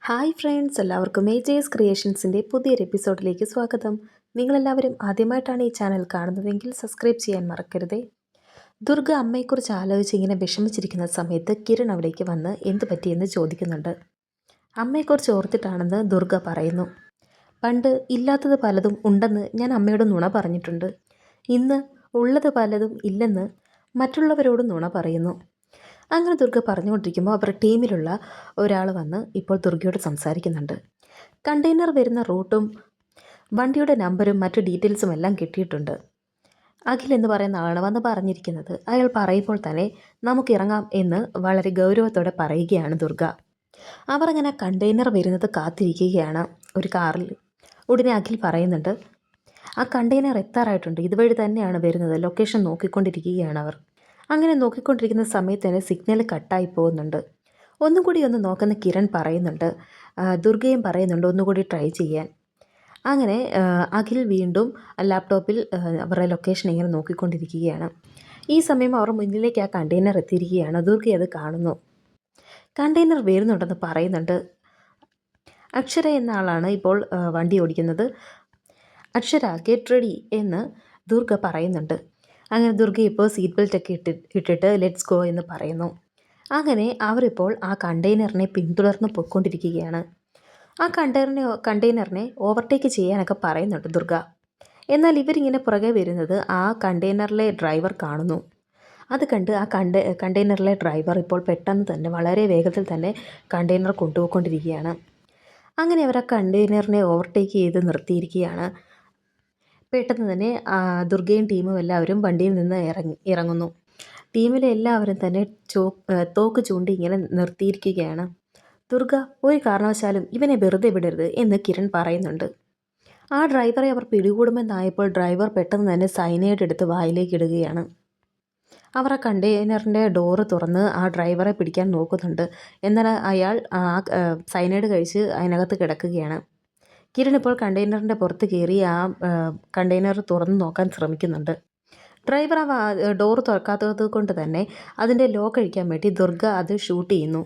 Hi friends, എല്ലാവർക്കും AJS ക്രിയേഷൻസിൻ്റെ പുതിയൊരു എപ്പിസോഡിലേക്ക് സ്വാഗതം. നിങ്ങളെല്ലാവരും ആദ്യമായിട്ടാണ് ഈ ചാനൽ കാണുന്നതെങ്കിൽ സബ്സ്ക്രൈബ് ചെയ്യാൻ മറക്കരുതേ. ദുർഗ അമ്മയെക്കുറിച്ച് ആലോചിച്ച് ഇങ്ങനെ വിഷമിച്ചിരിക്കുന്ന സമയത്ത് കിരൺ അവിടേക്ക് വന്ന് എന്ത് പറ്റിയെന്ന് ചോദിക്കുന്നുണ്ട്. അമ്മയെക്കുറിച്ച് ഓർത്തിട്ടാണെന്ന് ദുർഗ പറയുന്നു. പണ്ട് ഇല്ലാത്തത് പലതും ഉണ്ടെന്ന് ഞാൻ അമ്മയോട് നുണ പറഞ്ഞിട്ടുണ്ട്. ഇന്ന് ഉള്ളത് പലതും ഇല്ലെന്ന് മറ്റുള്ളവരോട് നുണ പറയുന്നു. അങ്ങനെ ദുർഗ പറഞ്ഞുകൊണ്ടിരിക്കുമ്പോൾ അവരുടെ ടീമിലുള്ള ഒരാൾ വന്ന് ഇപ്പോൾ ദുർഗയോട് സംസാരിക്കുന്നുണ്ട്. കണ്ടെയ്നർ വരുന്ന റൂട്ടും വണ്ടിയുടെ നമ്പരും മറ്റു ഡീറ്റെയിൽസും എല്ലാം കിട്ടിയിട്ടുണ്ട്. അഖിൽ എന്ന് പറയുന്ന ആളാണ് വന്ന് പറഞ്ഞിരിക്കുന്നത്. അയാൾ പറയുമ്പോൾ തന്നെ നമുക്ക് ഇറങ്ങാം എന്ന് വളരെ ഗൗരവത്തോടെ പറയുകയാണ് ദുർഗ. അവർ അങ്ങനെ കണ്ടെയ്നർ വരുന്നത് കാത്തിരിക്കുകയാണ് ഒരു കാറിൽ. ഉടനെ അഖിൽ പറയുന്നുണ്ട്, ആ കണ്ടെയ്നർ എത്താറായിട്ടുണ്ട്, ഇതുവഴി തന്നെയാണ് വരുന്നത്, ലൊക്കേഷൻ നോക്കിക്കൊണ്ടിരിക്കുകയാണ് അവർ. അങ്ങനെ നോക്കിക്കൊണ്ടിരിക്കുന്ന സമയത്ത് തന്നെ സിഗ്നൽ കട്ടായി പോകുന്നുണ്ട്. ഒന്നും കൂടി ഒന്ന് നോക്കുന്ന കിരൺ പറയുന്നുണ്ട്, ദുർഗയും പറയുന്നുണ്ട് ഒന്നുകൂടി ട്രൈ ചെയ്യാൻ. അങ്ങനെ അഖിൽ വീണ്ടും ലാപ്ടോപ്പിൽ അവരുടെ ലൊക്കേഷൻ ഇങ്ങനെ നോക്കിക്കൊണ്ടിരിക്കുകയാണ്. ഈ സമയം അവർ മുന്നിലേക്ക് ആ കണ്ടെയ്നർ എത്തിയിരിക്കുകയാണ്. ദുർഗ അത് കാണുന്നു. കണ്ടെയ്നർ വരുന്നുണ്ടെന്ന് പറയുന്നുണ്ട്. അക്ഷര എന്ന ആളാണ് ഇപ്പോൾ വണ്ടി ഓടിക്കുന്നത്. അക്ഷര ഗെറ്റ് റെഡി എന്ന് ദുർഗ പറയുന്നുണ്ട്. അങ്ങനെ ദുർഗ ഇപ്പോൾ സീറ്റ് ബെൽറ്റൊക്കെ ഇട്ടിട്ട് ലെറ്റ്സ് ഗോ എന്ന് പറയുന്നു. അങ്ങനെ അവരിപ്പോൾ ആ കണ്ടെയ്നറിനെ പിന്തുടർന്ന് പോയിക്കൊണ്ടിരിക്കുകയാണ്. ആ കണ്ടെയ്നറിനെ ഓവർടേക്ക് ചെയ്യാനൊക്കെ പറയുന്നുണ്ട് ദുർഗ. എന്നാൽ ഇവരിങ്ങനെ പുറകെ വരുന്നത് ആ കണ്ടെയ്നറിലെ ഡ്രൈവർ കാണുന്നു. അത് കണ്ട് ആ കണ്ടെയ്നറിലെ ഡ്രൈവർ ഇപ്പോൾ പെട്ടെന്ന് തന്നെ വളരെ വേഗത്തിൽ തന്നെ കണ്ടെയ്നർ കൊണ്ടുപോയിക്കൊണ്ടിരിക്കുകയാണ്. അങ്ങനെ അവർ ആ കണ്ടെയ്നറിനെ ഓവർടേക്ക് ചെയ്ത് നിർത്തിയിരിക്കുകയാണ്. പെട്ടെന്ന് തന്നെ ദുർഗയും ടീമും എല്ലാവരും വണ്ടിയിൽ നിന്ന് ഇറങ്ങുന്നു. ടീമിലെ എല്ലാവരും തന്നെ തോക്ക് ചൂണ്ടി ഇങ്ങനെ നിർത്തിയിരിക്കുകയാണ്. ദുർഗ ഒരു കാരണവശാലും ഇവനെ വെറുതെ വിടരുത് എന്ന് കിരൺ പറയുന്നുണ്ട്. ആ ഡ്രൈവറെ അവർ പിടികൂടുമെന്നായപ്പോൾ ഡ്രൈവർ പെട്ടെന്ന് തന്നെ സൈനൈഡ് എടുത്ത് വായിലേക്ക് ഇടുകയാണ്. അവർ ആ കണ്ടെയ്നറിൻ്റെ ഡോറ് തുറന്ന് ആ ഡ്രൈവറെ പിടിക്കാൻ നോക്കുന്നുണ്ട്. എന്നാൽ അയാൾ സൈനൈഡ് കഴിച്ച് അതിനകത്ത് കിടക്കുകയാണ്. കിരൺ ഇപ്പോൾ കണ്ടെയ്നറിൻ്റെ പുറത്ത് കയറി ആ കണ്ടെയ്നർ തുറന്ന് നോക്കാൻ ശ്രമിക്കുന്നുണ്ട്. ഡ്രൈവർ ആ ഡോർ തുറക്കാത്തത് കൊണ്ട് തന്നെ അതിൻ്റെ ലോക്ക് അഴിക്കാൻ വേണ്ടി ദുർഗ അത് ഷൂട്ട് ചെയ്യുന്നു.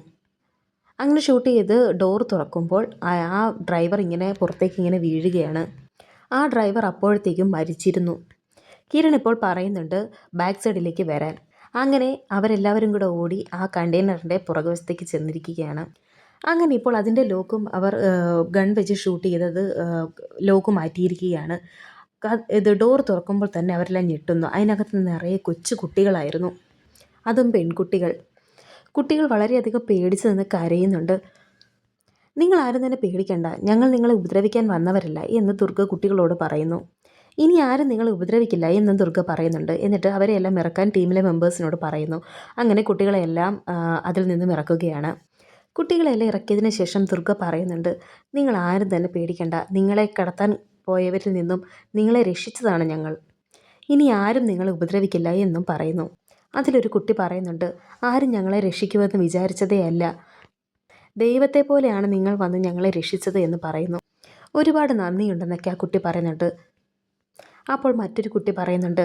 അങ്ങനെ ഷൂട്ട് ചെയ്ത് ഡോർ തുറക്കുമ്പോൾ ആ ഡ്രൈവർ ഇങ്ങനെ പുറത്തേക്ക് ഇങ്ങനെ വീഴുകയാണ്. ആ ഡ്രൈവർ അപ്പോഴത്തേക്കും മരിച്ചിരുന്നു. കിരൺ ഇപ്പോൾ പറയുന്നുണ്ട് ബാക്ക് സൈഡിലേക്ക് വരാൻ. അങ്ങനെ അവരെല്ലാവരും കൂടെ ഓടി ആ കണ്ടെയ്നറിൻ്റെ പുറകുവശത്തേക്ക് ചെന്നിരിക്കുകയാണ്. അങ്ങനെ ഇപ്പോൾ അതിൻ്റെ ലോക്കും അവർ ഗൺ വെച്ച് ഷൂട്ട് ചെയ്തത് ലോക്ക് മാറ്റിയിരിക്കുകയാണ്. ഇത് ഡോർ തുറക്കുമ്പോൾ തന്നെ അവരെല്ലാം ഞെട്ടുന്നു. അതിനകത്ത് നിറയെ കൊച്ചു കുട്ടികളായിരുന്നു, അതും പെൺകുട്ടികൾ. കുട്ടികൾ വളരെയധികം പേടിച്ച് നിന്ന് കരയുന്നുണ്ട്. നിങ്ങൾ ആരും തന്നെ പേടിക്കണ്ട, ഞങ്ങൾ നിങ്ങളെ ഉപദ്രവിക്കാൻ വന്നവരല്ല എന്ന് ദുർഗ കുട്ടികളോട് പറയുന്നു. ഇനി ആരും നിങ്ങളെ ഉപദ്രവിക്കില്ല എന്നും ദുർഗ പറയുന്നുണ്ട്. എന്നിട്ട് അവരെയെല്ലാം ഇറക്കാൻ ടീമിലെ മെമ്പേഴ്സിനോട് പറയുന്നു. അങ്ങനെ കുട്ടികളെല്ലാം അതിൽ നിന്നും ഇറക്കുകയാണ്. കുട്ടികളെല്ലാം ഇറക്കിയതിന് ശേഷം ദുർഗ പറയുന്നുണ്ട്, നിങ്ങൾ ആരും തന്നെ പേടിക്കണ്ട, നിങ്ങളെ കടത്താൻ പോയവരിൽ നിന്നും നിങ്ങളെ രക്ഷിച്ചതാണ് ഞങ്ങൾ, ഇനി ആരും നിങ്ങളെ ഉപദ്രവിക്കില്ല എന്നും പറയുന്നു. അതിലൊരു കുട്ടി പറയുന്നുണ്ട്, ആരും ഞങ്ങളെ രക്ഷിക്കുമെന്ന് വിചാരിച്ചതേ അല്ല, ദൈവത്തെ പോലെയാണ് നിങ്ങൾ വന്ന് ഞങ്ങളെ രക്ഷിച്ചത് എന്ന് പറയുന്നു. ഒരുപാട് നന്ദിയുണ്ടെന്നൊക്കെ ആ കുട്ടി പറയുന്നുണ്ട്. അപ്പോൾ മറ്റൊരു കുട്ടി പറയുന്നുണ്ട്,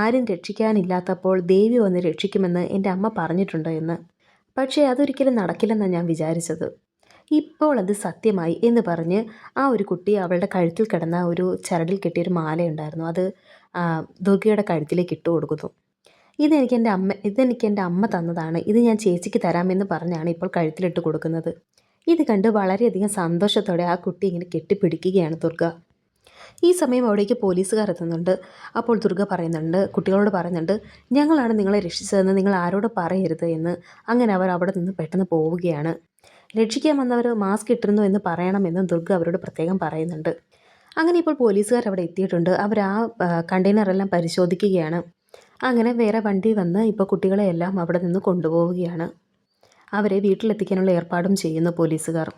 ആരും രക്ഷിക്കാനില്ലാത്തപ്പോൾ ദേവി വന്ന് രക്ഷിക്കുമെന്ന് എൻ്റെ അമ്മ പറഞ്ഞിട്ടുണ്ട് എന്ന്. പക്ഷേ അതൊരിക്കലും നടക്കില്ലെന്നാണ് ഞാൻ വിചാരിച്ചത്, ഇപ്പോൾ അത് സത്യമായി എന്ന് പറഞ്ഞ് ആ ഒരു കുട്ടി അവളുടെ കഴുത്തിൽ കിടന്ന ഒരു ചരടിൽ കെട്ടിയൊരു മാലയുണ്ടായിരുന്നു, അത് ദുർഗയുടെ കഴുത്തിലേക്ക് ഇട്ട് കൊടുക്കുന്നു. ഇതെനിക്ക് എൻ്റെ അമ്മ തന്നതാണ്, ഇത് ഞാൻ ചേച്ചിക്ക് തരാമെന്ന് പറഞ്ഞാണ് ഇപ്പോൾ കഴുത്തിലിട്ട് കൊടുക്കുന്നത്. ഇത് കണ്ട് വളരെയധികം സന്തോഷത്തോടെ ആ കുട്ടി ഇങ്ങനെ കെട്ടിപ്പിടിക്കുകയാണ് ദുർഗ. ഈ സമയം അവിടേക്ക് പോലീസുകാർ എത്തുന്നുണ്ട്. അപ്പോൾ ദുർഗ പറയുന്നുണ്ട്, കുട്ടികളോട് പറയുന്നുണ്ട്, ഞങ്ങളാണ് നിങ്ങളെ രക്ഷിച്ചതെന്ന് നിങ്ങൾ ആരോട് പറയരുത് എന്ന്. അങ്ങനെ അവർ അവിടെ നിന്ന് പെട്ടെന്ന് പോവുകയാണ്. രക്ഷിക്കാൻ വന്നവർ മാസ്ക് ഇട്ടിരുന്നു എന്ന് പറയണമെന്നും ദുർഗ അവരോട് പ്രത്യേകം പറയുന്നുണ്ട്. അങ്ങനെ ഇപ്പോൾ പോലീസുകാർ അവിടെ എത്തിയിട്ടുണ്ട്. അവർ ആ കണ്ടെയ്നറെല്ലാം പരിശോധിക്കുകയാണ്. അങ്ങനെ വേറെ വണ്ടി വന്ന് ഇപ്പോൾ കുട്ടികളെയെല്ലാം അവിടെ നിന്ന് കൊണ്ടുപോവുകയാണ്. അവരെ വീട്ടിലെത്തിക്കാനുള്ള ഏർപ്പാടും ചെയ്യുന്നു പോലീസുകാർ.